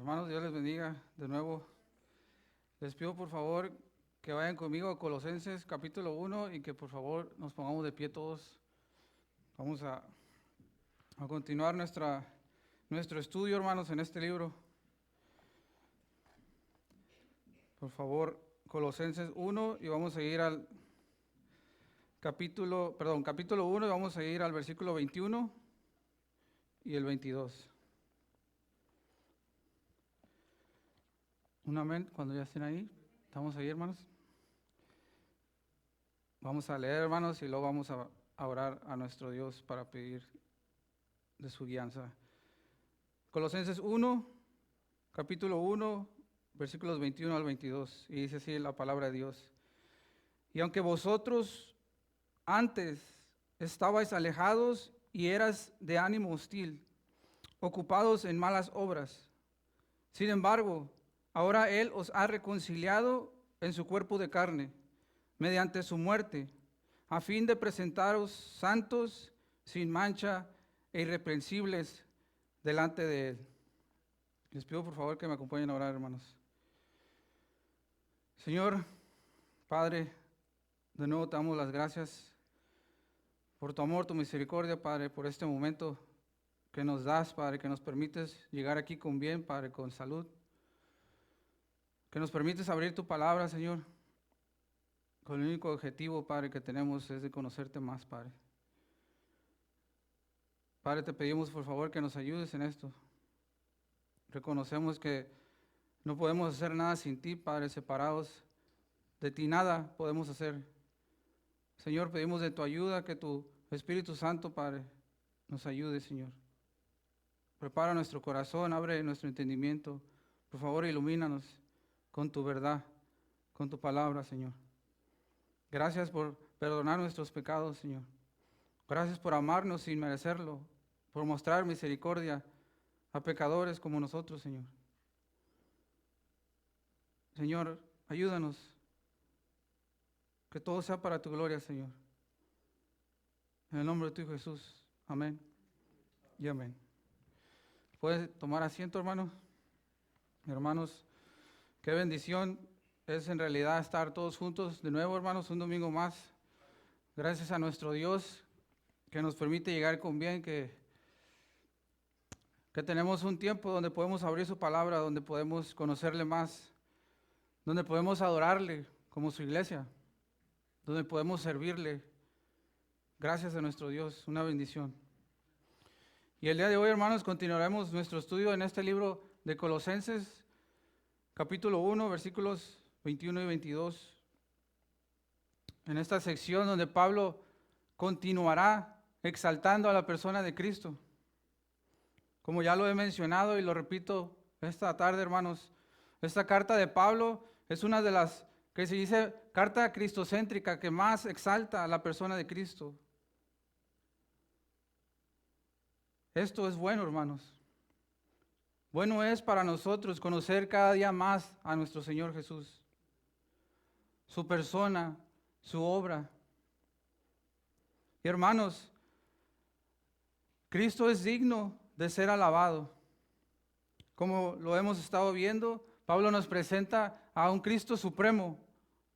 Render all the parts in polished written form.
Hermanos, Dios les bendiga de nuevo. Les pido por favor que vayan conmigo a Colosenses capítulo 1 y que por favor nos pongamos de pie todos. Vamos a continuar nuestro estudio, hermanos, en este libro. Por favor, Colosenses 1 y vamos a ir al capítulo 1 y vamos a ir al versículo 21 y el 22. Un amén cuando ya estén ahí. ¿Estamos ahí, hermanos? Vamos a leer, hermanos, y luego vamos a orar a nuestro Dios para pedir de su guianza. Colosenses 1, capítulo 1, versículos 21 al 22. Y dice así la palabra de Dios. Y aunque vosotros antes estabais alejados y eras de ánimo hostil, ocupados en malas obras, sin embargo, ahora Él os ha reconciliado en su cuerpo de carne, mediante su muerte, a fin de presentaros santos, sin mancha e irreprensibles delante de Él. Les pido por favor que me acompañen a orar, hermanos. Señor, Padre, de nuevo te damos las gracias por tu amor, tu misericordia, Padre, por este momento que nos das, Padre, que nos permites llegar aquí con bien, Padre, con salud. Que nos permites abrir tu palabra, Señor, con el único objetivo, Padre, que tenemos es de conocerte más, Padre. Padre, te pedimos por favor que nos ayudes en esto. Reconocemos que no podemos hacer nada sin ti, Padre, separados de ti nada podemos hacer. Señor, pedimos de tu ayuda, que tu Espíritu Santo, Padre, nos ayude, Señor. Prepara nuestro corazón, abre nuestro entendimiento. Por favor, ilumínanos con tu verdad, con tu palabra, Señor. Gracias por perdonar nuestros pecados, Señor. Gracias por amarnos sin merecerlo, por mostrar misericordia a pecadores como nosotros, Señor. Señor, ayúdanos, que todo sea para tu gloria, Señor. En el nombre de tu Hijo Jesús, amén y amén. ¿Puedes tomar asiento, hermano? Hermanos, qué bendición es en realidad estar todos juntos de nuevo, hermanos, un domingo más. Gracias a nuestro Dios que nos permite llegar con bien, que tenemos un tiempo donde podemos abrir su palabra, donde podemos conocerle más, donde podemos adorarle como su iglesia, donde podemos servirle. Gracias a nuestro Dios, una bendición. Y el día de hoy, hermanos, continuaremos nuestro estudio en este libro de Colosenses, capítulo 1, versículos 21 y 22. En esta sección donde Pablo continuará exaltando a la persona de Cristo. Como ya lo he mencionado y lo repito esta tarde, hermanos, esta carta de Pablo es una de las que se dice carta cristocéntrica, que más exalta a la persona de Cristo. Esto es bueno, hermanos. Bueno es para nosotros conocer cada día más a nuestro Señor Jesús, su persona, su obra. Y hermanos, Cristo es digno de ser alabado. Como lo hemos estado viendo, Pablo nos presenta a un Cristo supremo,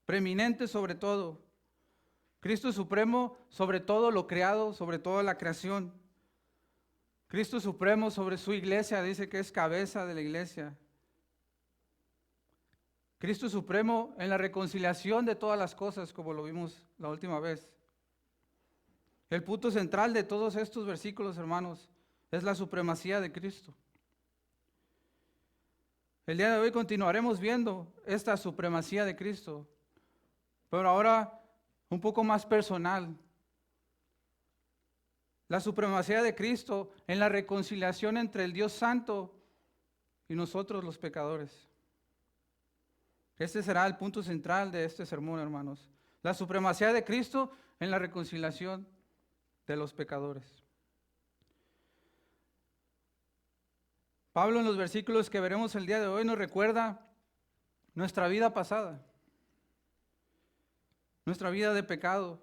preeminente sobre todo. Cristo supremo sobre todo lo creado, sobre toda la creación. Cristo supremo sobre su iglesia, dice que es cabeza de la iglesia. Cristo supremo en la reconciliación de todas las cosas, como lo vimos la última vez. El punto central de todos estos versículos, hermanos, es la supremacía de Cristo. El día de hoy continuaremos viendo esta supremacía de Cristo, pero ahora un poco más personal. La supremacía de Cristo en la reconciliación entre el Dios Santo y nosotros los pecadores. Este será el punto central de este sermón, hermanos. La supremacía de Cristo en la reconciliación de los pecadores. Pablo en los versículos que veremos el día de hoy nos recuerda nuestra vida pasada, nuestra vida de pecado,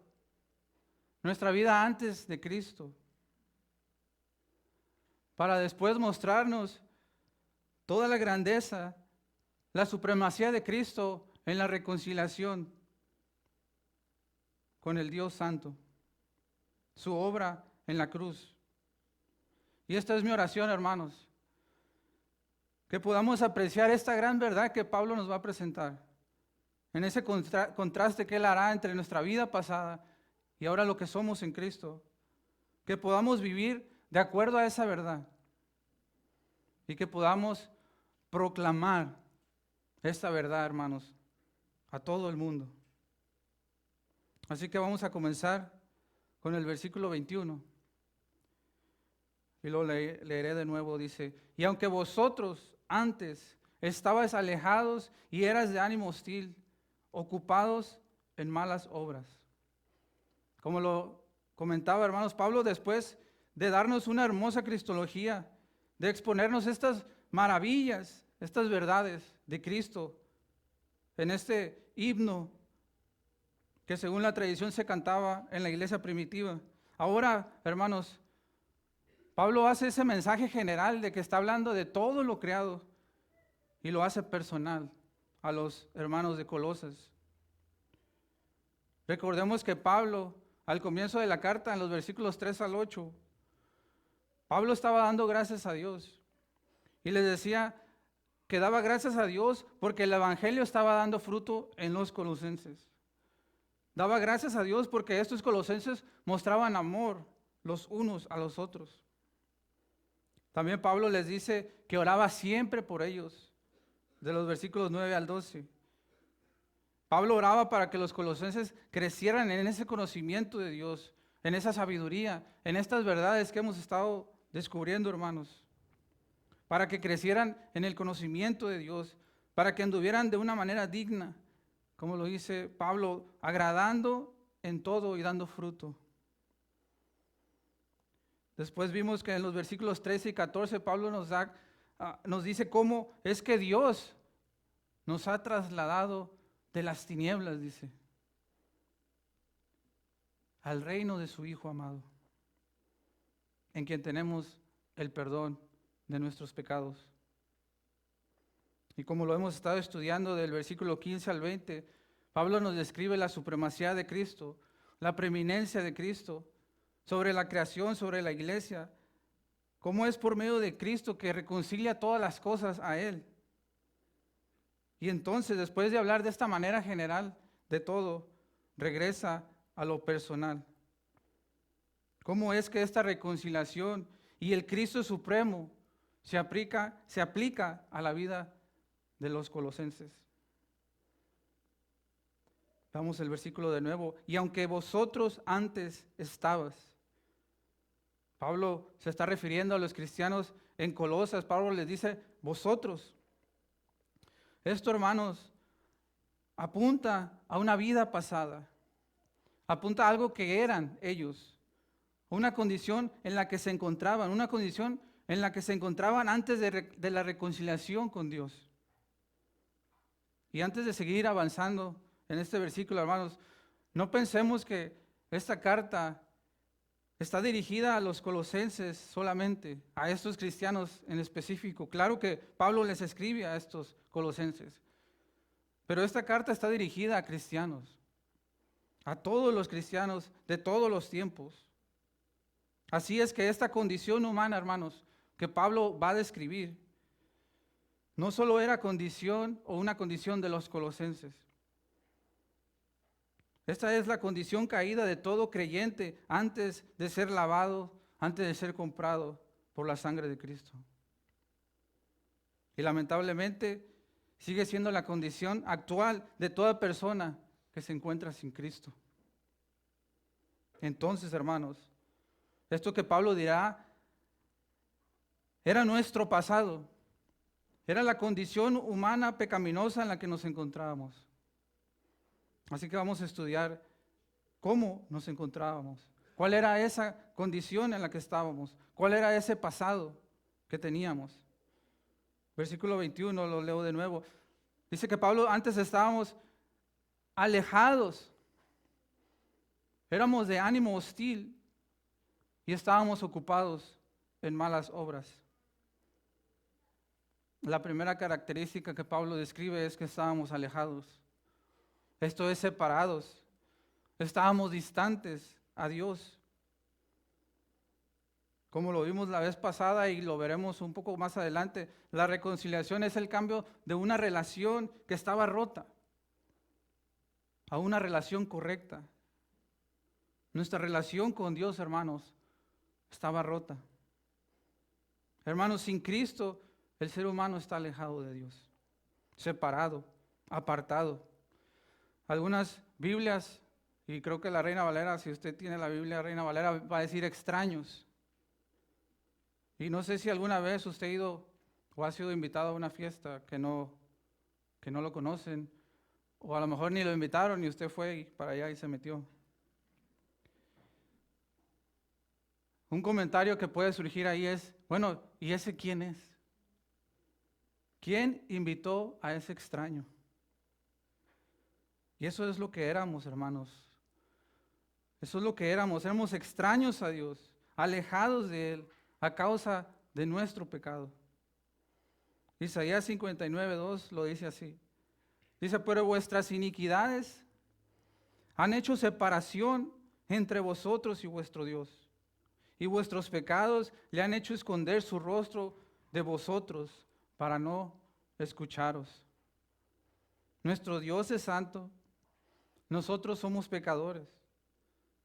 nuestra vida antes de Cristo, para después mostrarnos toda la grandeza, la supremacía de Cristo en la reconciliación con el Dios Santo, su obra en la cruz. Y esta es mi oración, hermanos, que podamos apreciar esta gran verdad que Pablo nos va a presentar, en ese contraste que él hará entre nuestra vida pasada y ahora lo que somos en Cristo, que podamos vivir de acuerdo a esa verdad y que podamos proclamar esta verdad, hermanos, a todo el mundo. Así que vamos a comenzar con el versículo 21. Y lo leeré de nuevo, dice: y aunque vosotros antes estabais alejados y eras de ánimo hostil, ocupados en malas obras. Como lo comentaba, hermanos, Pablo, después de darnos una hermosa cristología, de exponernos estas maravillas, estas verdades de Cristo, en este himno que según la tradición se cantaba en la iglesia primitiva. Ahora, hermanos, Pablo hace ese mensaje general de que está hablando de todo lo creado y lo hace personal a los hermanos de Colosas. Recordemos que Pablo, al comienzo de la carta, en los versículos 3 al 8, Pablo estaba dando gracias a Dios y les decía que daba gracias a Dios porque el evangelio estaba dando fruto en los colosenses. Daba gracias a Dios porque estos colosenses mostraban amor los unos a los otros. También Pablo les dice que oraba siempre por ellos, de los versículos 9 al 12. Pablo oraba para que los colosenses crecieran en ese conocimiento de Dios, en esa sabiduría, en estas verdades que hemos estado descubriendo, hermanos. Para que crecieran en el conocimiento de Dios, para que anduvieran de una manera digna, como lo dice Pablo, agradando en todo y dando fruto. Después vimos que en los versículos 13 y 14 Pablo nos dice cómo es que Dios nos ha trasladado de las tinieblas, dice, al reino de su Hijo amado, en quien tenemos el perdón de nuestros pecados. Y como lo hemos estado estudiando del versículo 15 al 20, Pablo nos describe la supremacía de Cristo, la preeminencia de Cristo sobre la creación, sobre la iglesia, cómo es por medio de Cristo que reconcilia todas las cosas a Él. Y entonces, después de hablar de esta manera general de todo, regresa a lo personal. ¿Cómo es que esta reconciliación y el Cristo supremo se aplica a la vida de los colosenses? Vamos al versículo de nuevo. Y aunque vosotros antes estabas. Pablo se está refiriendo a los cristianos en Colosas. Pablo les dice, vosotros. Esto, hermanos, apunta a una vida pasada. Apunta a algo que eran ellos. Una condición en la que se encontraban. Una condición en la que se encontraban antes de la reconciliación con Dios. Y antes de seguir avanzando en este versículo, hermanos, no pensemos que esta carta está dirigida a los colosenses solamente, a estos cristianos en específico. Claro que Pablo les escribe a estos colosenses, pero esta carta está dirigida a cristianos, a todos los cristianos de todos los tiempos. Así es que esta condición humana, hermanos, que Pablo va a describir, no solo era condición o una condición de los colosenses. Esta es la condición caída de todo creyente antes de ser lavado, antes de ser comprado por la sangre de Cristo. Y lamentablemente sigue siendo la condición actual de toda persona que se encuentra sin Cristo. Entonces, hermanos, esto que Pablo dirá era nuestro pasado, era la condición humana pecaminosa en la que nos encontrábamos. Así que vamos a estudiar cómo nos encontrábamos, cuál era esa condición en la que estábamos, cuál era ese pasado que teníamos. Versículo 21, lo leo de nuevo. Dice que Pablo, antes estábamos alejados, éramos de ánimo hostil y estábamos ocupados en malas obras. La primera característica que Pablo describe es que estábamos alejados. Esto es separados. Estábamos distantes a Dios. Como lo vimos la vez pasada y lo veremos un poco más adelante, la reconciliación es el cambio de una relación que estaba rota a una relación correcta. Nuestra relación con Dios, hermanos, estaba rota. Hermanos, sin Cristo, el ser humano está alejado de Dios, separado, apartado. Algunas Biblias, y creo que la Reina Valera, si usted tiene la Biblia Reina Valera, va a decir extraños. Y no sé si alguna vez usted ha ido o ha sido invitado a una fiesta que no lo conocen, o a lo mejor ni lo invitaron y usted fue para allá y se metió. Un comentario que puede surgir ahí es, bueno, ¿y ese quién es? ¿Quién invitó a ese extraño? Y eso es lo que éramos, hermanos. Eso es lo que éramos. Éramos extraños a Dios, alejados de Él, a causa de nuestro pecado. Isaías 59:2 lo dice así. Dice, pero vuestras iniquidades han hecho separación entre vosotros y vuestro Dios. Y vuestros pecados le han hecho esconder su rostro de vosotros para no escucharos. Nuestro Dios es santo. Nosotros somos pecadores.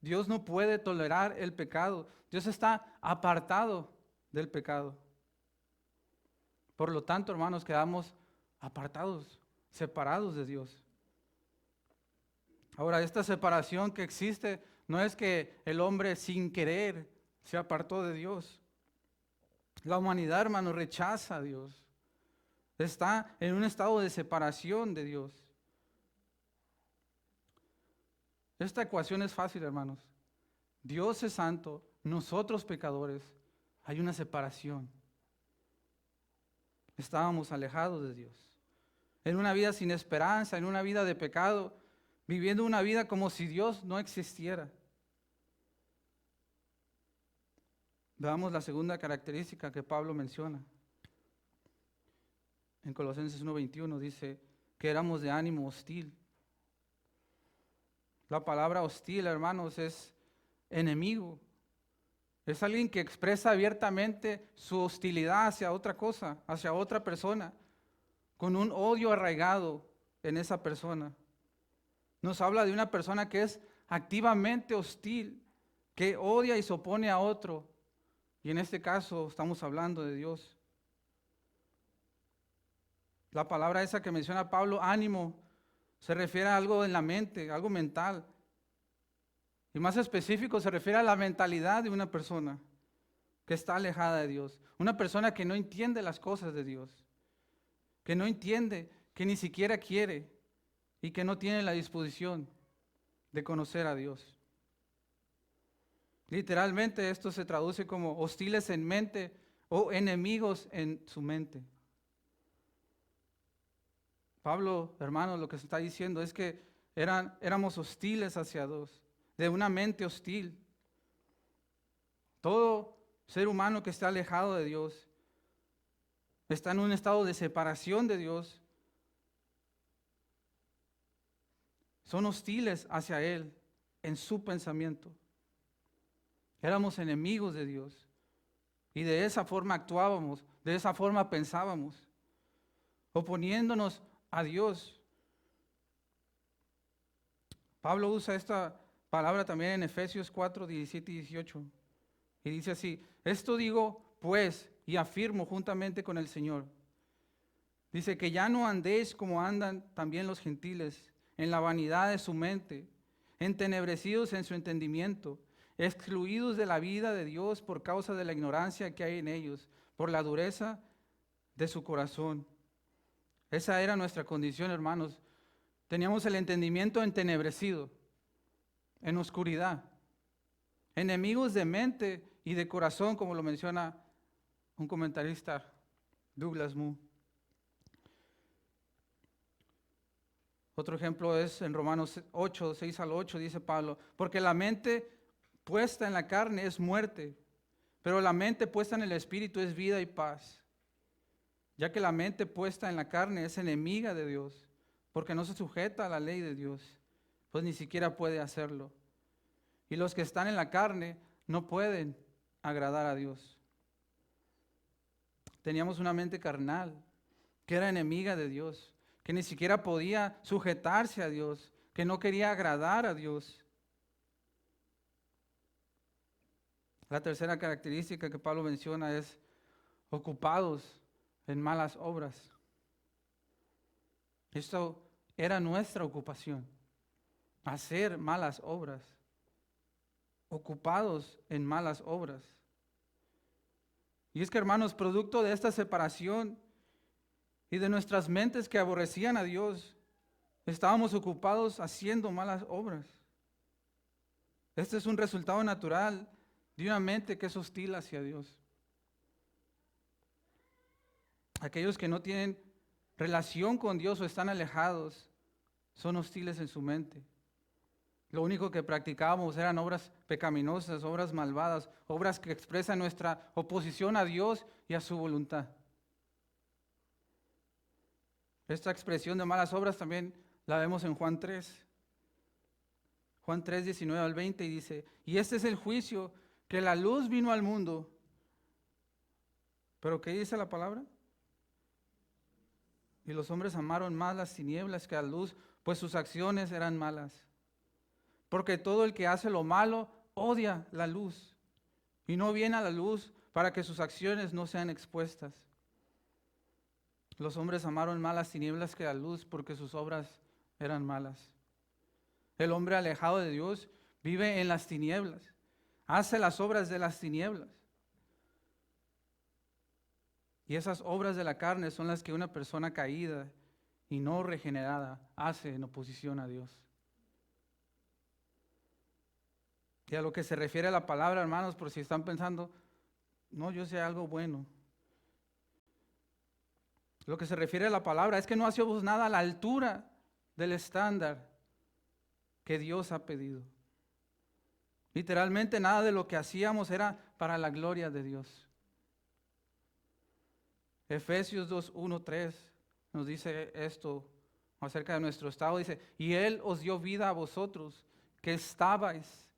Dios no puede tolerar el pecado. Dios está apartado del pecado. Por lo tanto, hermanos, quedamos apartados, separados de Dios. Ahora, esta separación que existe no es que el hombre sin querer se apartó de Dios. La humanidad, hermanos, rechaza a Dios. Está en un estado de separación de Dios. Esta ecuación es fácil, hermanos. Dios es santo, nosotros pecadores, hay una separación. Estábamos alejados de Dios. En una vida sin esperanza, en una vida de pecado, viviendo una vida como si Dios no existiera. Veamos la segunda característica que Pablo menciona. En Colosenses 1:21 dice que éramos de ánimo hostil. La palabra hostil, hermanos, es enemigo. Es alguien que expresa abiertamente su hostilidad hacia otra cosa, hacia otra persona, con un odio arraigado en esa persona. Nos habla de una persona que es activamente hostil, que odia y se opone a otro. Y en este caso estamos hablando de Dios. La palabra esa que menciona Pablo, ánimo, se refiere a algo en la mente, algo mental. Y más específico, se refiere a la mentalidad de una persona que está alejada de Dios. Una persona que no entiende las cosas de Dios, que no entiende, que ni siquiera quiere y que no tiene la disposición de conocer a Dios. Literalmente esto se traduce como hostiles en mente o enemigos en su mente. Pablo, hermanos, lo que se está diciendo es que éramos hostiles hacia Dios, de una mente hostil. Todo ser humano que está alejado de Dios está en un estado de separación de Dios. Son hostiles hacia Él en su pensamiento. Éramos enemigos de Dios y de esa forma actuábamos, de esa forma pensábamos, oponiéndonos a Dios. Pablo usa esta palabra también en Efesios 4:17 y 18 y dice así: esto digo pues y afirmo juntamente con el Señor. Dice que ya no andéis como andan también los gentiles, en la vanidad de su mente, entenebrecidos en su entendimiento, excluidos de la vida de Dios por causa de la ignorancia que hay en ellos, por la dureza de su corazón. Esa era nuestra condición, hermanos. Teníamos el entendimiento entenebrecido, en oscuridad, enemigos de mente y de corazón, como lo menciona un comentarista, Douglas Moo. Otro ejemplo es en Romanos 8:6-8, dice Pablo, porque la mente puesta en la carne es muerte, pero la mente puesta en el Espíritu es vida y paz. ya que la mente puesta en la carne es enemiga de Dios, porque no se sujeta a la ley de Dios, pues ni siquiera puede hacerlo. Y los que están en la carne no pueden agradar a Dios. Teníamos una mente carnal, que era enemiga de Dios, que ni siquiera podía sujetarse a Dios, que no quería agradar a Dios. La tercera característica que Pablo menciona es ocupados en malas obras. Esto era nuestra ocupación, hacer malas obras, ocupados en malas obras. Y es que, hermanos, producto de esta separación y de nuestras mentes que aborrecían a Dios, estábamos ocupados haciendo malas obras. Este es un resultado natural de una mente que es hostil hacia Dios. Aquellos que no tienen relación con Dios o están alejados son hostiles en su mente. Lo único que practicábamos eran obras pecaminosas, obras malvadas, obras que expresan nuestra oposición a Dios y a su voluntad. Esta expresión de malas obras también la vemos en Juan 3. Juan 3, 19 al 20, y dice: y este es el juicio, que la luz vino al mundo. ¿Pero qué dice la palabra? Y los hombres amaron más las tinieblas que la luz, pues sus acciones eran malas. Porque todo el que hace lo malo odia la luz y no viene a la luz para que sus acciones no sean expuestas. Los hombres amaron más las tinieblas que la luz porque sus obras eran malas. El hombre alejado de Dios vive en las tinieblas, hace las obras de las tinieblas. Y esas obras de la carne son las que una persona caída y no regenerada hace en oposición a Dios. Y a lo que se refiere a la palabra, hermanos, por si están pensando, no, yo sé algo bueno. Lo que se refiere a la palabra es que no hacíamos nada a la altura del estándar que Dios ha pedido. Literalmente nada de lo que hacíamos era para la gloria de Dios. Efesios 2, 1, 3 nos dice esto acerca de nuestro estado. Dice: y Él os dio vida a vosotros, que estabais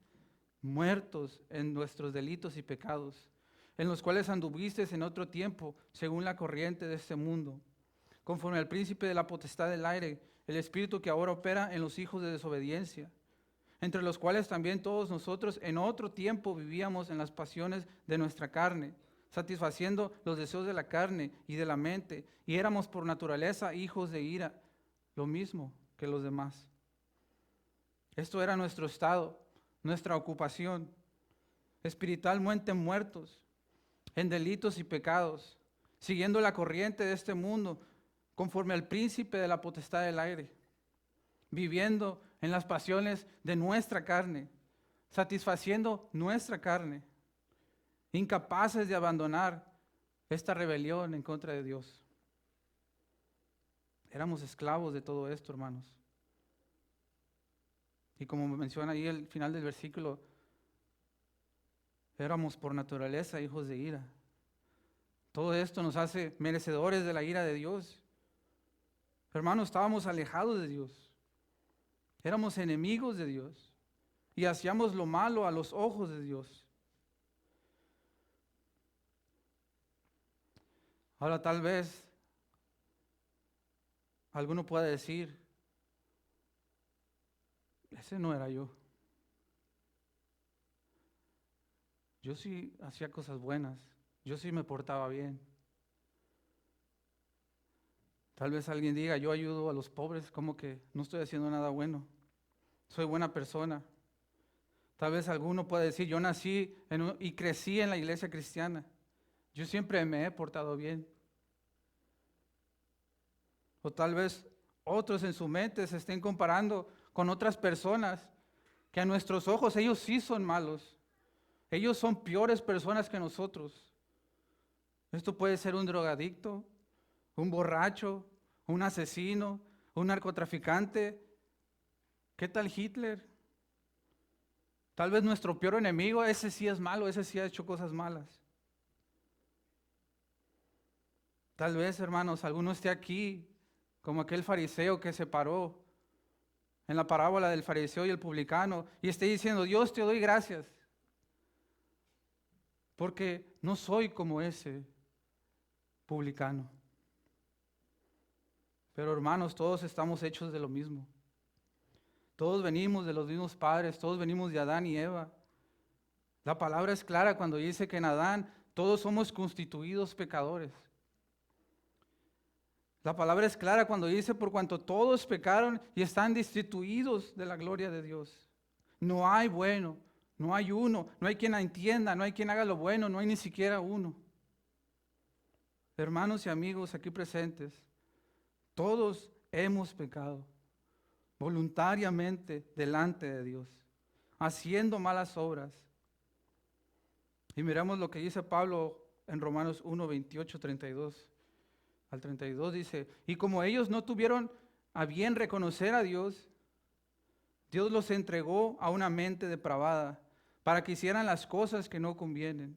muertos en nuestros delitos y pecados, en los cuales anduvisteis en otro tiempo, según la corriente de este mundo, conforme al príncipe de la potestad del aire, el espíritu que ahora opera en los hijos de desobediencia, entre los cuales también todos nosotros en otro tiempo vivíamos en las pasiones de nuestra carne, satisfaciendo los deseos de la carne y de la mente, y éramos por naturaleza hijos de ira, lo mismo que los demás. Esto era nuestro estado, nuestra ocupación, espiritualmente muertos en delitos y pecados, siguiendo la corriente de este mundo, conforme al príncipe de la potestad del aire, viviendo en las pasiones de nuestra carne, satisfaciendo nuestra carne, incapaces de abandonar esta rebelión en contra de Dios. Éramos esclavos de todo esto, hermanos. Y como menciona ahí el final del versículo, éramos por naturaleza hijos de ira. Todo esto nos hace merecedores de la ira de Dios. Hermanos, estábamos alejados de Dios. Éramos enemigos de Dios. Y hacíamos lo malo a los ojos de Dios. Ahora tal vez alguno pueda decir: ese no era yo. Yo sí hacía cosas buenas. Yo sí me portaba bien. Tal vez alguien diga: yo ayudo a los pobres, como que no estoy haciendo nada bueno. Soy buena persona. Tal vez alguno pueda decir: yo nací y crecí en la iglesia cristiana. Yo siempre me he portado bien. O tal vez otros en su mente se estén comparando con otras personas que a nuestros ojos ellos sí son malos. Ellos son peores personas que nosotros. Esto puede ser un drogadicto, un borracho, un asesino, un narcotraficante. ¿Qué tal Hitler? Tal vez nuestro peor enemigo, ese sí es malo, ese sí ha hecho cosas malas. Tal vez, hermanos, alguno esté aquí como aquel fariseo que se paró en la parábola del fariseo y el publicano y esté diciendo, Dios, te doy gracias, porque no soy como ese publicano. Pero hermanos, todos estamos hechos de lo mismo. Todos venimos de los mismos padres, todos venimos de Adán y Eva. La palabra es clara cuando dice que en Adán todos somos constituidos pecadores. La palabra es clara cuando dice por cuanto todos pecaron y están destituidos de la gloria de Dios. No hay bueno, no hay uno, no hay quien entienda, no hay quien haga lo bueno, no hay ni siquiera uno. Hermanos y amigos aquí presentes, todos hemos pecado voluntariamente delante de Dios, haciendo malas obras. Y miramos lo que dice Pablo en Romanos 1, 28, 32 al 32 dice, y como ellos no tuvieron a bien reconocer a Dios, Dios los entregó a una mente depravada para que hicieran las cosas que no convienen,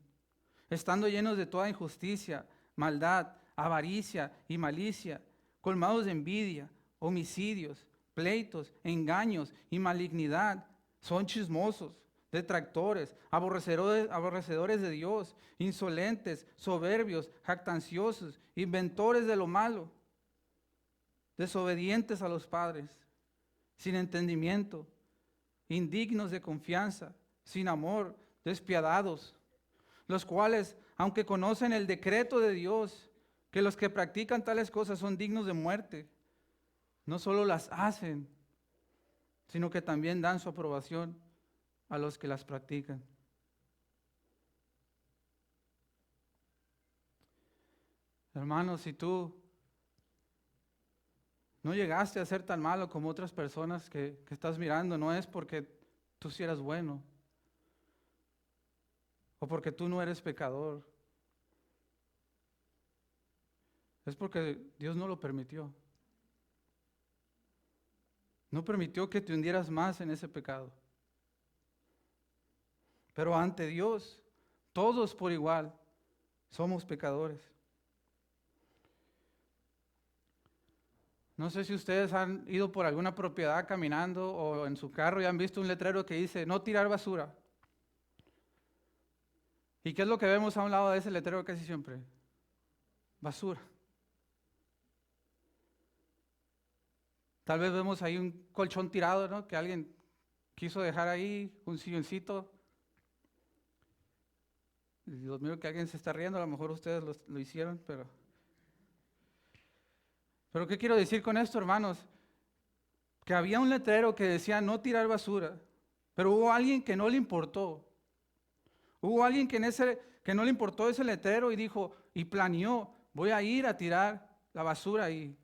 estando llenos de toda injusticia, maldad, avaricia y malicia, colmados de envidia, homicidios, pleitos, engaños y malignidad. Son chismosos, detractores, aborrecedores de Dios, insolentes, soberbios, jactanciosos, inventores de lo malo, desobedientes a los padres, sin entendimiento, indignos de confianza, sin amor, despiadados, los cuales, aunque conocen el decreto de Dios, que los que practican tales cosas son dignos de muerte, no solo las hacen, sino que también dan su aprobación a los que las practican. Hermanos, si tú no llegaste a ser tan malo como otras personas que estás mirando, no es porque tú sí eras bueno o porque tú no eres pecador. Es porque Dios no lo permitió. No permitió que te hundieras más en ese pecado. Pero ante Dios, todos por igual somos pecadores. No sé si ustedes han ido por alguna propiedad caminando o en su carro y han visto un letrero que dice no tirar basura. ¿Y qué es lo que vemos a un lado de ese letrero casi siempre? Basura. Tal vez vemos ahí un colchón tirado, ¿no? Que alguien quiso dejar ahí, un silloncito. Dios mío, que alguien se está riendo, a lo mejor ustedes lo hicieron, pero ¿qué quiero decir con esto, hermanos? Que había un letrero que decía no tirar basura, pero hubo alguien que no le importó. Hubo alguien que no le importó ese letrero y dijo, y planeó, voy a ir a tirar la basura ahí.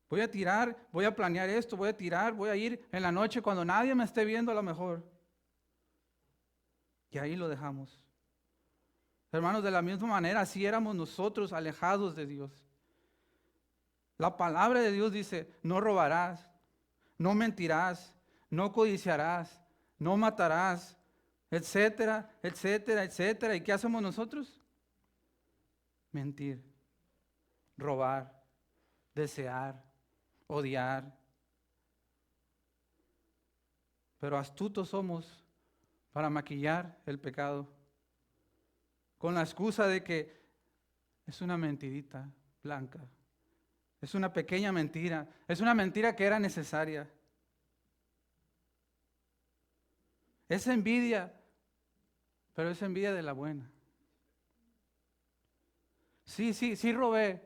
Voy a tirar, voy a planear esto, voy a tirar, voy a ir en la noche cuando nadie me esté viendo a lo mejor. Y ahí lo dejamos. Hermanos, de la misma manera, así éramos nosotros alejados de Dios. La palabra de Dios dice, no robarás, no mentirás, no codiciarás, no matarás, etcétera, etcétera, etcétera. ¿Y qué hacemos nosotros? Mentir, robar, desear, odiar. Pero astutos somos para maquillar el pecado con la excusa de que es una mentirita blanca. Es una pequeña mentira. Es una mentira que era necesaria. Es envidia, pero es envidia de la buena. Sí robé,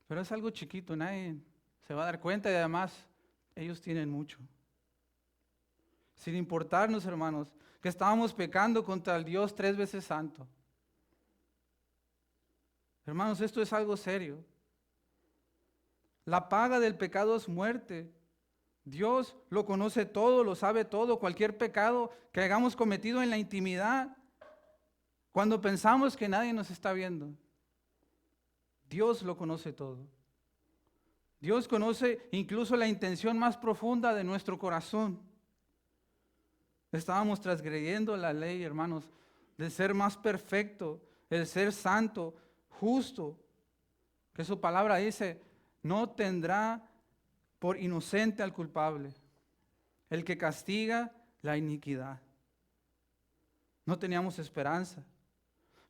pero es algo chiquito, nadie se va a dar cuenta y además ellos tienen mucho. Sin importarnos, hermanos, que estábamos pecando contra el Dios 3 veces santo. Hermanos, esto es algo serio. La paga del pecado es muerte. Dios lo conoce todo, lo sabe todo. Cualquier pecado que hayamos cometido en la intimidad, cuando pensamos que nadie nos está viendo, Dios lo conoce todo. Dios conoce incluso la intención más profunda de nuestro corazón. Estábamos transgrediendo la ley, hermanos, de ser más perfecto, el ser santo, justo, que su palabra dice, no tendrá por inocente al culpable, el que castiga la iniquidad. No teníamos esperanza,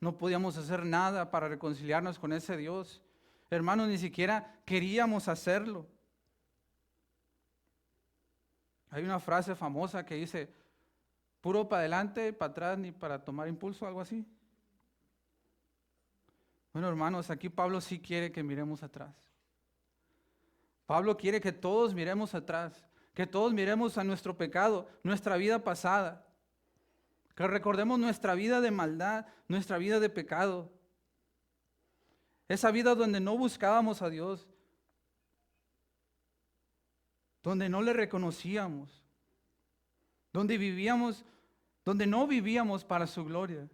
no podíamos hacer nada para reconciliarnos con ese Dios. Hermanos, ni siquiera queríamos hacerlo. Hay una frase famosa que dice, puro para adelante, para atrás, ni para tomar impulso, algo así. Bueno, hermanos, aquí Pablo sí quiere que miremos atrás. Pablo quiere que todos miremos atrás, que todos miremos a nuestro pecado, nuestra vida pasada, que recordemos nuestra vida de maldad, nuestra vida de pecado. Esa vida donde no buscábamos a Dios, donde no le reconocíamos, donde no vivíamos para su gloria.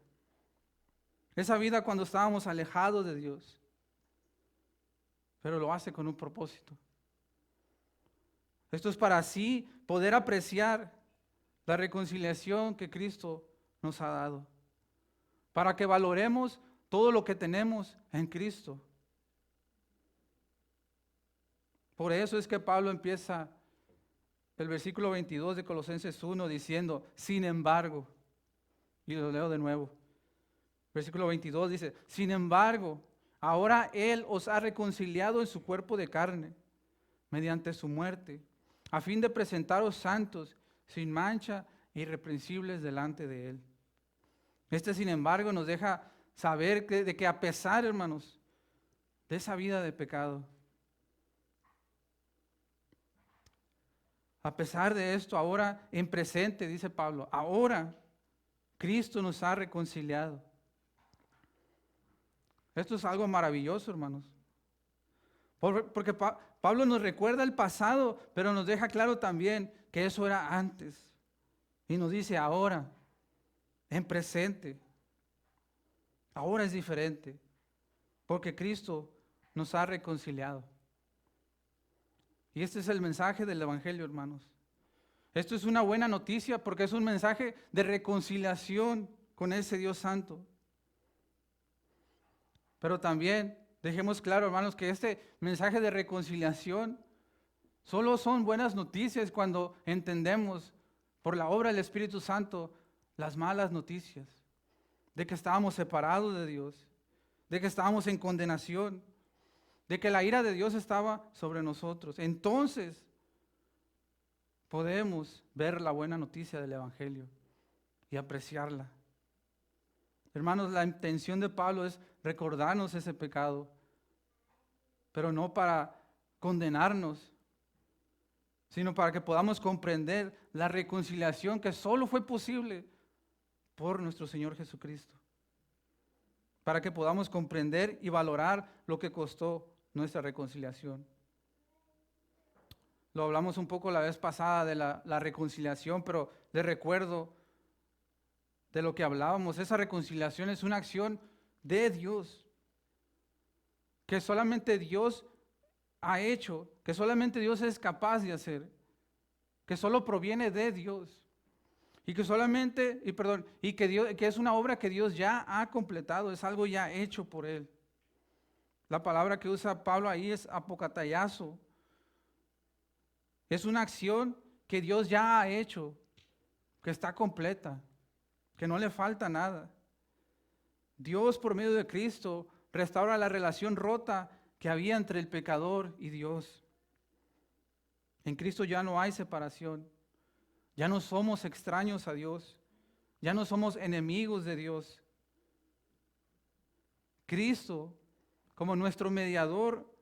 Esa vida cuando estábamos alejados de Dios, pero lo hace con un propósito. Esto es para así poder apreciar la reconciliación que Cristo nos ha dado, para que valoremos todo lo que tenemos en Cristo. Por eso es que Pablo empieza el versículo 22 de Colosenses 1 diciendo, sin embargo, y lo leo de nuevo, versículo 22 dice, sin embargo, ahora Él os ha reconciliado en su cuerpo de carne, mediante su muerte, a fin de presentaros santos, sin mancha, irreprensibles delante de Él. Sin embargo, nos deja saber de que a pesar, hermanos, de esa vida de pecado, a pesar de esto, ahora en presente, dice Pablo, ahora Cristo nos ha reconciliado. Esto es algo maravilloso, hermanos. Porque Pablo nos recuerda el pasado, pero nos deja claro también que eso era antes. Y nos dice ahora, en presente. Ahora es diferente, porque Cristo nos ha reconciliado. Y este es el mensaje del Evangelio, hermanos. Esto es una buena noticia porque es un mensaje de reconciliación con ese Dios santo. Pero también dejemos claro, hermanos, que este mensaje de reconciliación solo son buenas noticias cuando entendemos por la obra del Espíritu Santo las malas noticias de que estábamos separados de Dios, de que estábamos en condenación, de que la ira de Dios estaba sobre nosotros. Entonces podemos ver la buena noticia del Evangelio y apreciarla. Hermanos, la intención de Pablo es recordarnos ese pecado, pero no para condenarnos, sino para que podamos comprender la reconciliación que solo fue posible por nuestro Señor Jesucristo. Para que podamos comprender y valorar lo que costó nuestra reconciliación. Lo hablamos un poco la vez pasada de la reconciliación, pero les recuerdo de lo que hablábamos. Esa reconciliación es una acción de Dios, que solamente Dios ha hecho, que solamente Dios es capaz de hacer, que solo proviene de Dios. Y que es una obra que Dios ya ha completado, es algo ya hecho por Él. La palabra que usa Pablo ahí es apokatayazo. Es una acción que Dios ya ha hecho, que está completa, que no le falta nada. Dios, por medio de Cristo, restaura la relación rota que había entre el pecador y Dios. En Cristo ya no hay separación. Ya no somos extraños a Dios. Ya no somos enemigos de Dios. Cristo, como nuestro mediador,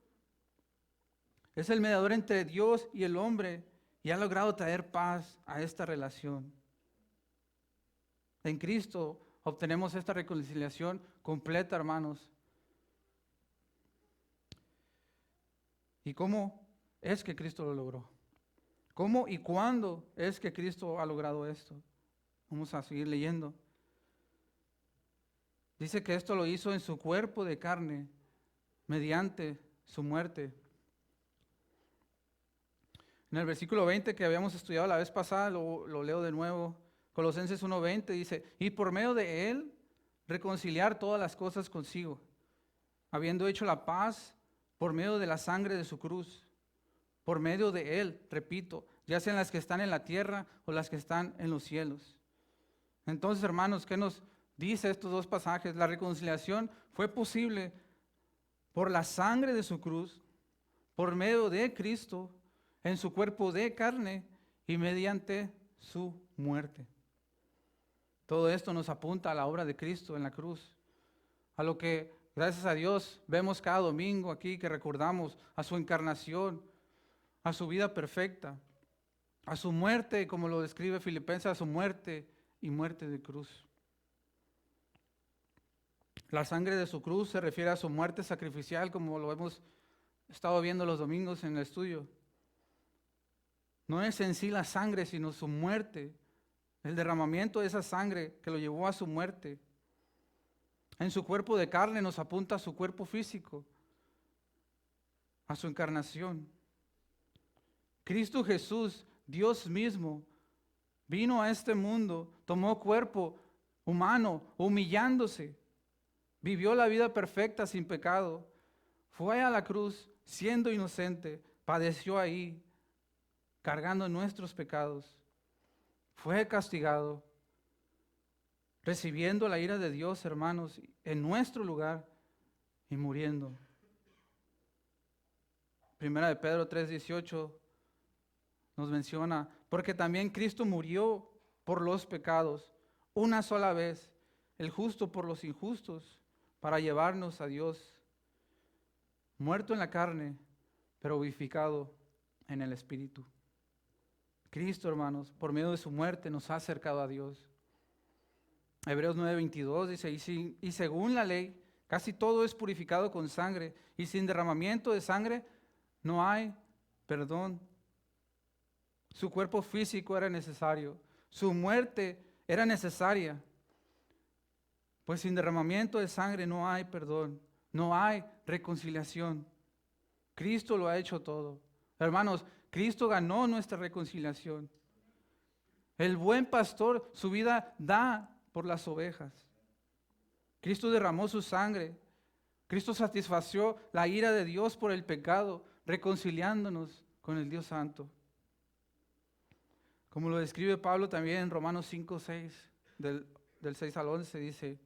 es el mediador entre Dios y el hombre y ha logrado traer paz a esta relación. En Cristo obtenemos esta reconciliación completa, hermanos. ¿Y cómo es que Cristo lo logró? ¿Cómo y cuándo es que Cristo ha logrado esto? Vamos a seguir leyendo. Dice que esto lo hizo en su cuerpo de carne, mediante su muerte. En el versículo 20 que habíamos estudiado la vez pasada, lo leo de nuevo. Colosenses 1:20 dice, y por medio de Él reconciliar todas las cosas consigo, habiendo hecho la paz por medio de la sangre de su cruz, por medio de Él, repito, ya sean las que están en la tierra o las que están en los cielos. Entonces, hermanos, ¿qué nos dice estos dos pasajes? La reconciliación fue posible por la sangre de su cruz, por medio de Cristo, en su cuerpo de carne y mediante su muerte. Todo esto nos apunta a la obra de Cristo en la cruz, a lo que, gracias a Dios, vemos cada domingo aquí, que recordamos a su encarnación, a su vida perfecta, a su muerte, como lo describe Filipenses, a su muerte y muerte de cruz. La sangre de su cruz se refiere a su muerte sacrificial, como lo hemos estado viendo los domingos en el estudio. No es en sí la sangre, sino su muerte, el derramamiento de esa sangre que lo llevó a su muerte. En su cuerpo de carne nos apunta a su cuerpo físico, a su encarnación. Cristo Jesús, Dios mismo, vino a este mundo, tomó cuerpo humano, humillándose, vivió la vida perfecta sin pecado, fue a la cruz siendo inocente, padeció ahí, cargando nuestros pecados, fue castigado, recibiendo la ira de Dios, hermanos, en nuestro lugar y muriendo. Primera de Pedro 3:18 nos menciona, porque también Cristo murió por los pecados una sola vez, el justo por los injustos, para llevarnos a Dios, muerto en la carne, pero vivificado en el Espíritu. Cristo, hermanos, por medio de su muerte nos ha acercado a Dios. Hebreos 9:22 dice, y según la ley, casi todo es purificado con sangre, y sin derramamiento de sangre no hay perdón. Su cuerpo físico era necesario, su muerte era necesaria, pues sin derramamiento de sangre no hay perdón, no hay reconciliación. Cristo lo ha hecho todo. Hermanos, Cristo ganó nuestra reconciliación. El buen pastor su vida da por las ovejas. Cristo derramó su sangre. Cristo satisfació la ira de Dios por el pecado, reconciliándonos con el Dios Santo. Como lo describe Pablo también en Romanos 5:6, del 6 al 11, dice,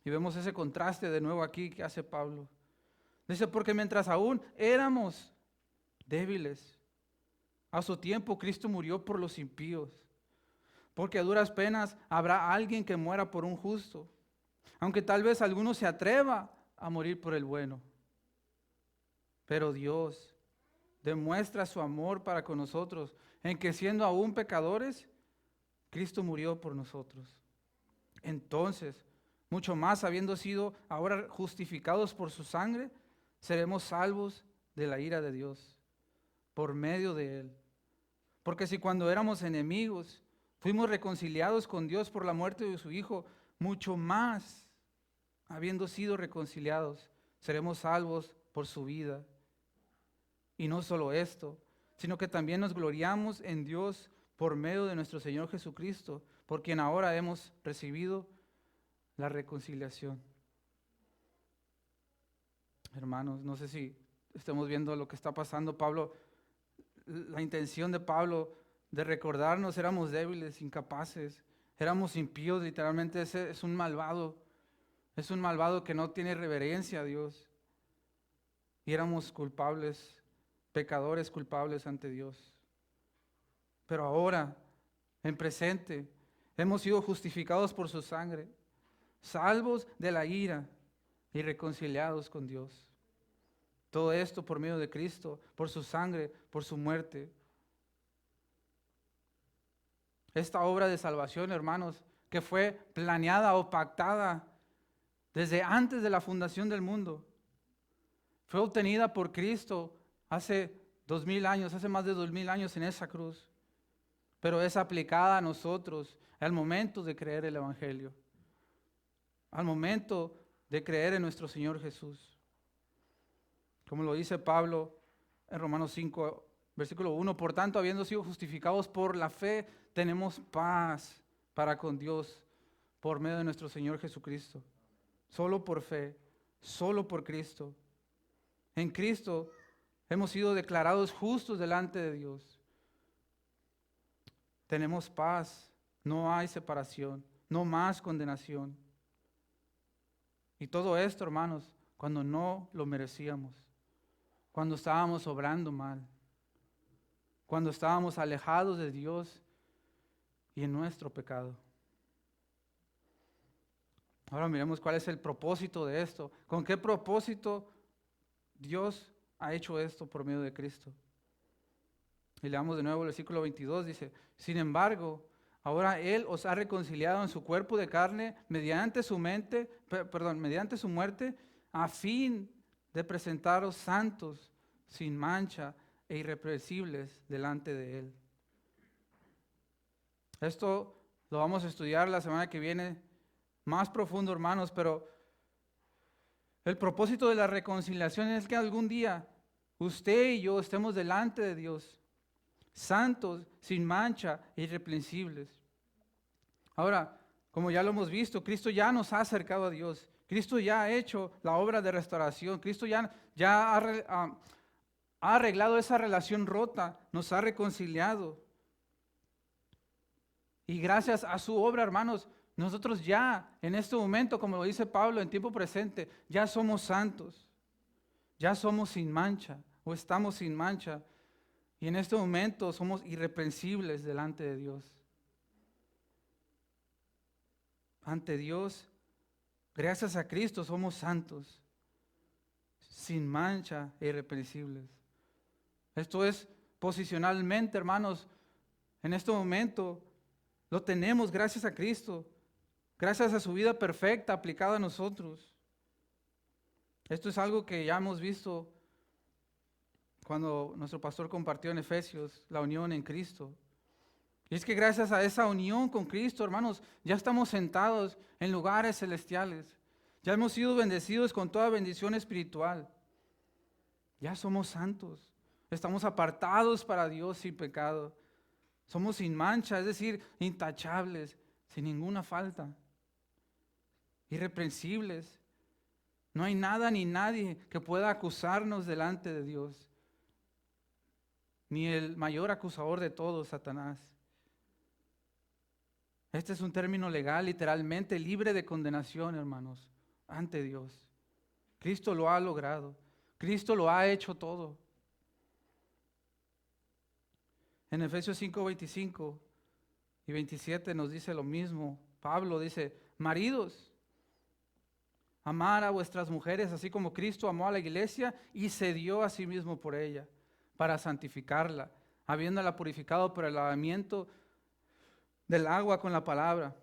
y vemos ese contraste de nuevo aquí que hace Pablo. Dice, porque mientras aún éramos débiles, a su tiempo Cristo murió por los impíos, porque a duras penas habrá alguien que muera por un justo, aunque tal vez alguno se atreva a morir por el bueno. Pero Dios demuestra su amor para con nosotros, en que siendo aún pecadores, Cristo murió por nosotros. Entonces, mucho más habiendo sido ahora justificados por su sangre, seremos salvos de la ira de Dios, por medio de Él. Porque si cuando éramos enemigos, fuimos reconciliados con Dios por la muerte de su Hijo, mucho más, habiendo sido reconciliados, seremos salvos por su vida. Y no solo esto, sino que también nos gloriamos en Dios por medio de nuestro Señor Jesucristo, por quien ahora hemos recibido la reconciliación. Hermanos, no sé si estamos viendo lo que está pasando. Pablo, la intención de Pablo de recordarnos, éramos débiles, incapaces, éramos impíos, literalmente es un malvado que no tiene reverencia a Dios. Y éramos culpables, pecadores culpables ante Dios. Pero ahora, en presente, hemos sido justificados por su sangre, salvos de la ira y reconciliados con Dios. Todo esto por medio de Cristo, por su sangre, por su muerte. Esta obra de salvación, hermanos, que fue planeada o pactada desde antes de la fundación del mundo, fue obtenida por Cristo hace 2000 años, hace más de 2000 años en esa cruz, pero es aplicada a nosotros al momento de creer el Evangelio, al momento de creer en nuestro Señor Jesús. Como lo dice Pablo en Romanos 5, versículo 1, por tanto, habiendo sido justificados por la fe, tenemos paz para con Dios por medio de nuestro Señor Jesucristo. Solo por fe, solo por Cristo. En Cristo hemos sido declarados justos delante de Dios. Tenemos paz, no hay separación, no más condenación. Y todo esto, hermanos, cuando no lo merecíamos, cuando estábamos obrando mal, cuando estábamos alejados de Dios y en nuestro pecado. Ahora miremos cuál es el propósito de esto. ¿Con qué propósito Dios ha hecho esto por medio de Cristo? Y leamos de nuevo el versículo 22, dice: sin embargo, ahora Él os ha reconciliado en su cuerpo de carne mediante su muerte, a fin de presentaros santos, sin mancha e irreprensibles delante de Él. Esto lo vamos a estudiar la semana que viene más profundo, hermanos, pero el propósito de la reconciliación es que algún día usted y yo estemos delante de Dios, santos, sin mancha e irreprensibles. Ahora, como ya lo hemos visto, Cristo ya nos ha acercado a Dios. Cristo ya ha hecho la obra de restauración. Cristo ya ha arreglado esa relación rota, nos ha reconciliado. Y gracias a su obra, hermanos, nosotros ya en este momento, como lo dice Pablo, en tiempo presente, ya somos santos, ya somos sin mancha o estamos sin mancha. Y en este momento somos irreprensibles delante de Dios. Ante Dios, gracias a Cristo, somos santos, sin mancha e irreprensibles. Esto es posicionalmente, hermanos, en este momento lo tenemos gracias a Cristo, gracias a su vida perfecta aplicada a nosotros. Esto es algo que ya hemos visto cuando nuestro pastor compartió en Efesios la unión en Cristo. Y es que gracias a esa unión con Cristo, hermanos, ya estamos sentados en lugares celestiales. Ya hemos sido bendecidos con toda bendición espiritual. Ya somos santos. Estamos apartados para Dios sin pecado. Somos sin mancha, es decir, intachables, sin ninguna falta. Irreprensibles. No hay nada ni nadie que pueda acusarnos delante de Dios. Ni el mayor acusador de todos, Satanás. Este es un término legal, literalmente libre de condenación, hermanos, ante Dios. Cristo lo ha logrado. Cristo lo ha hecho todo. En Efesios 5, 25 y 27 nos dice lo mismo. Pablo dice: maridos, amar a vuestras mujeres, así como Cristo amó a la iglesia y se dio a sí mismo por ella, para santificarla, habiéndola purificado por el lavamiento del agua con la palabra,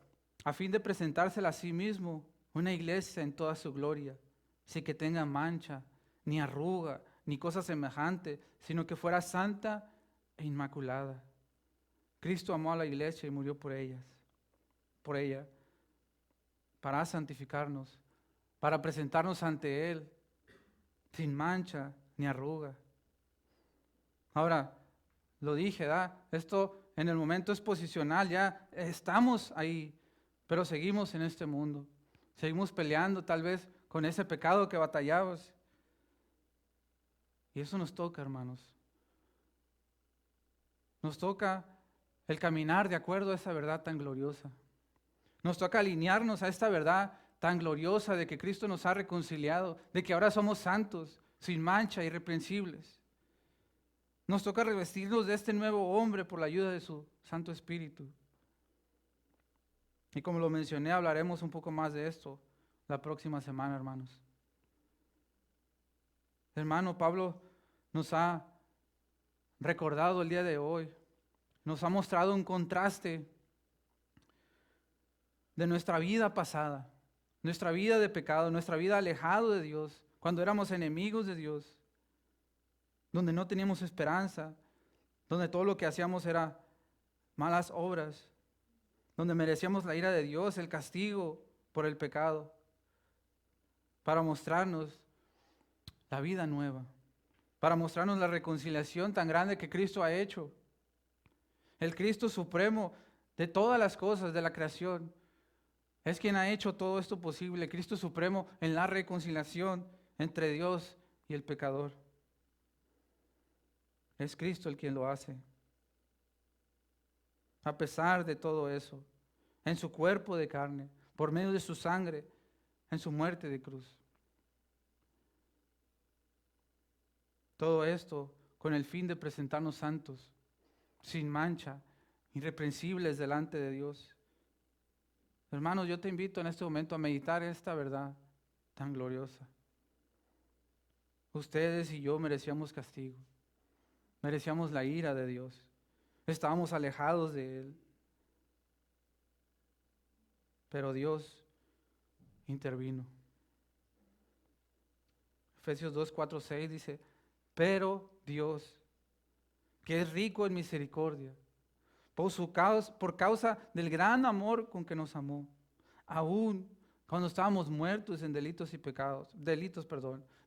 a fin de presentársela a sí mismo, una iglesia en toda su gloria, sin que tenga mancha, ni arruga, ni cosa semejante, sino que fuera santa e inmaculada. Cristo amó a la iglesia y murió por ella, para santificarnos, para presentarnos ante Él, sin mancha ni arruga. Ahora, lo dije, ¿verdad? Esto en el momento es posicional, ya estamos ahí, pero seguimos en este mundo. Seguimos peleando tal vez con ese pecado que batallamos. Y eso nos toca, hermanos. Nos toca el caminar de acuerdo a esa verdad tan gloriosa. Nos toca alinearnos a esta verdad tan gloriosa de que Cristo nos ha reconciliado, de que ahora somos santos, sin mancha, irreprensibles. Nos toca revestirnos de este nuevo hombre por la ayuda de su Santo Espíritu. Y como lo mencioné, hablaremos un poco más de esto la próxima semana, hermanos. Hermano, Pablo nos ha recordado el día de hoy, nos ha mostrado un contraste de nuestra vida pasada, nuestra vida de pecado, nuestra vida alejado de Dios, cuando éramos enemigos de Dios, donde no teníamos esperanza, donde todo lo que hacíamos era malas obras, donde merecíamos la ira de Dios, el castigo por el pecado, para mostrarnos la vida nueva, para mostrarnos la reconciliación tan grande que Cristo ha hecho. El Cristo supremo de todas las cosas de la creación es quien ha hecho todo esto posible. Cristo supremo en la reconciliación entre Dios y el pecador. Es Cristo el quien lo hace. A pesar de todo eso, en su cuerpo de carne, por medio de su sangre, en su muerte de cruz. Todo esto con el fin de presentarnos santos, sin mancha, irreprensibles delante de Dios. Hermanos, yo te invito en este momento a meditar esta verdad tan gloriosa. Ustedes y yo merecíamos castigo, merecíamos la ira de Dios, estábamos alejados de Él, pero Dios intervino. Efesios 2, 4, 6 dice, pero Dios, que es rico en misericordia, por causa del gran amor con que nos amó, aún cuando estábamos muertos en delitos,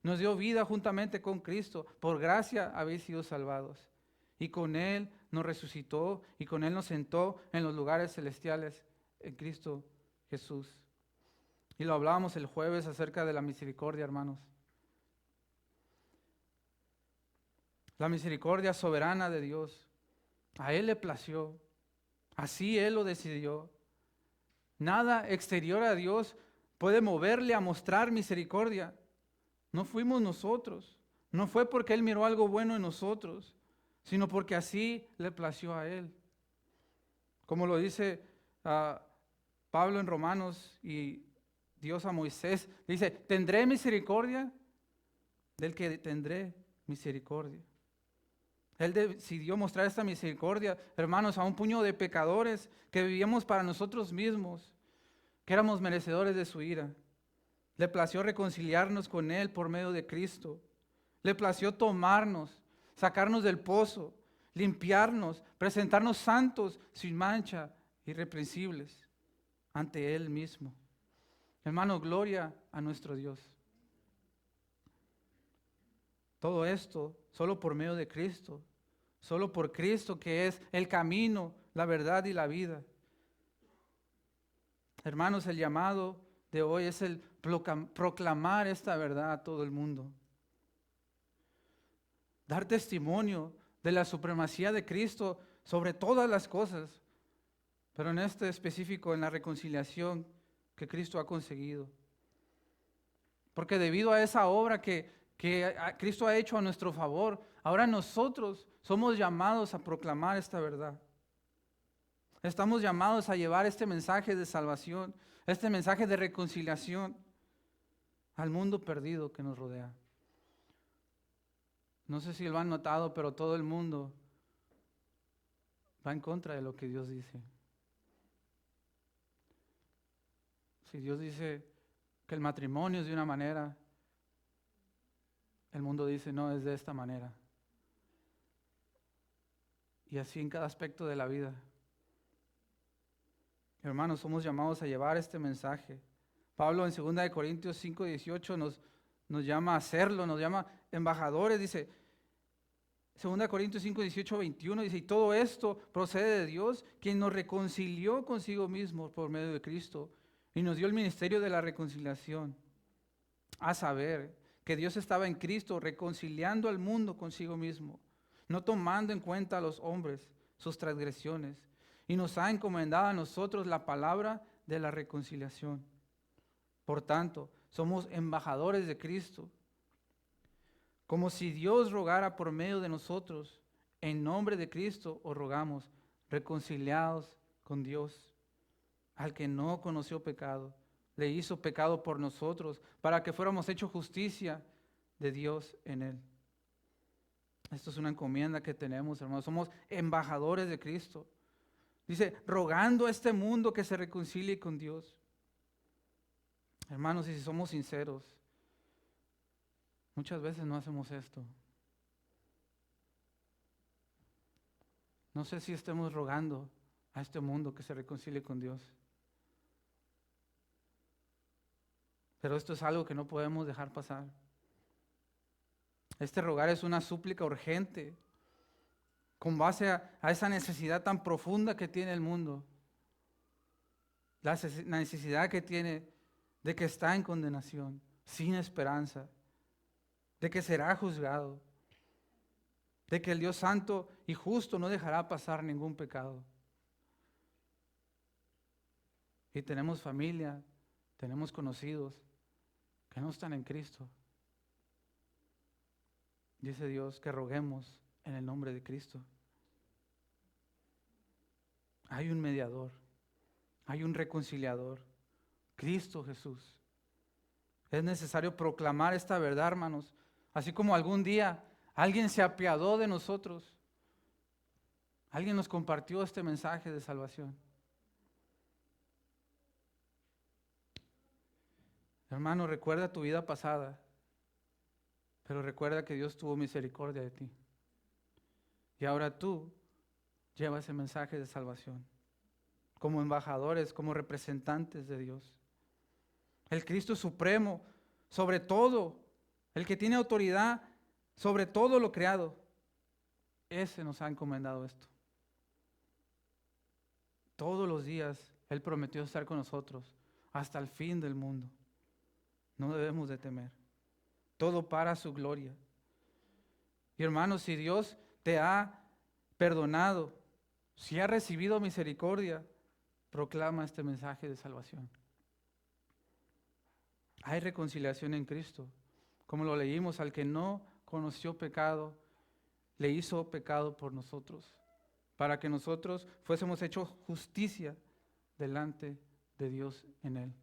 nos dio vida juntamente con Cristo. Por gracia habéis sido salvados. Y con Él nos resucitó y con Él nos sentó en los lugares celestiales en Cristo Jesús. Y lo hablábamos el jueves acerca de la misericordia, hermanos. La misericordia soberana de Dios. A Él le plació. Así Él lo decidió. Nada exterior a Dios puede moverle a mostrar misericordia. No fuimos nosotros. No fue porque Él miró algo bueno en nosotros, sino porque así le plació a Él. Como lo dice Pablo en Romanos, y Dios a Moisés, dice, tendré misericordia del que tendré misericordia. Él decidió mostrar esta misericordia, hermanos, a un puño de pecadores que vivíamos para nosotros mismos, que éramos merecedores de su ira. Le plació reconciliarnos con Él por medio de Cristo. Le plació tomarnos, sacarnos del pozo, limpiarnos, presentarnos santos, sin mancha, irreprensibles, ante Él mismo. Hermano, gloria a nuestro Dios. Todo esto solo por medio de Cristo, solo por Cristo, que es el camino, la verdad y la vida. Hermanos, el llamado de hoy es el proclamar esta verdad a todo el mundo. Dar testimonio de la supremacía de Cristo sobre todas las cosas, pero en este específico, en la reconciliación que Cristo ha conseguido. Porque debido a esa obra que Cristo ha hecho a nuestro favor, ahora nosotros somos llamados a proclamar esta verdad. Estamos llamados a llevar este mensaje de salvación, este mensaje de reconciliación al mundo perdido que nos rodea. No sé si lo han notado, pero todo el mundo va en contra de lo que Dios dice. Si Dios dice que el matrimonio es de una manera, el mundo dice no, es de esta manera. Y así en cada aspecto de la vida. Hermanos, somos llamados a llevar este mensaje. Pablo en 2 Corintios 5:18 nos llama a hacerlo, nos llama embajadores, dice, 2 Corintios 5:18, 21, dice, y todo esto procede de Dios, quien nos reconcilió consigo mismo por medio de Cristo y nos dio el ministerio de la reconciliación. A saber, que Dios estaba en Cristo reconciliando al mundo consigo mismo, no tomando en cuenta a los hombres sus transgresiones, y nos ha encomendado a nosotros la palabra de la reconciliación. Por tanto, somos embajadores de Cristo, como si Dios rogara por medio de nosotros. En nombre de Cristo os rogamos, reconciliados con Dios. Al que no conoció pecado, le hizo pecado por nosotros, para que fuéramos hechos justicia de Dios en él. Esto es una encomienda que tenemos, hermanos. Somos embajadores de Cristo. Dice, rogando a este mundo que se reconcilie con Dios. Hermanos, y si somos sinceros, muchas veces no hacemos esto. No sé si estemos rogando a este mundo que se reconcilie con Dios. Pero esto es algo que no podemos dejar pasar. Este rogar es una súplica urgente, con base a esa necesidad tan profunda que tiene el mundo. La necesidad que tiene de que está en condenación, sin esperanza. de que será juzgado, de que el Dios santo y justo no dejará pasar ningún pecado. Y tenemos familia, tenemos conocidos que no están en Cristo. Dice Dios que roguemos en el nombre de Cristo. Hay un mediador, hay un reconciliador, Cristo Jesús. Es necesario proclamar esta verdad, hermanos, así como algún día alguien se apiadó de nosotros, alguien nos compartió este mensaje de salvación. Hermano, recuerda tu vida pasada, pero recuerda que Dios tuvo misericordia de ti. Y ahora tú llevas ese mensaje de salvación, como embajadores, como representantes de Dios. El Cristo supremo, sobre todo, el que tiene autoridad sobre todo lo creado, ese nos ha encomendado esto. Todos los días Él prometió estar con nosotros hasta el fin del mundo. No debemos de temer. Todo para su gloria. Y hermanos, si Dios te ha perdonado, si ha recibido misericordia, proclama este mensaje de salvación. Hay reconciliación en Cristo. Como lo leímos, al que no conoció pecado, le hizo pecado por nosotros, para que nosotros fuésemos hechos justicia delante de Dios en Él.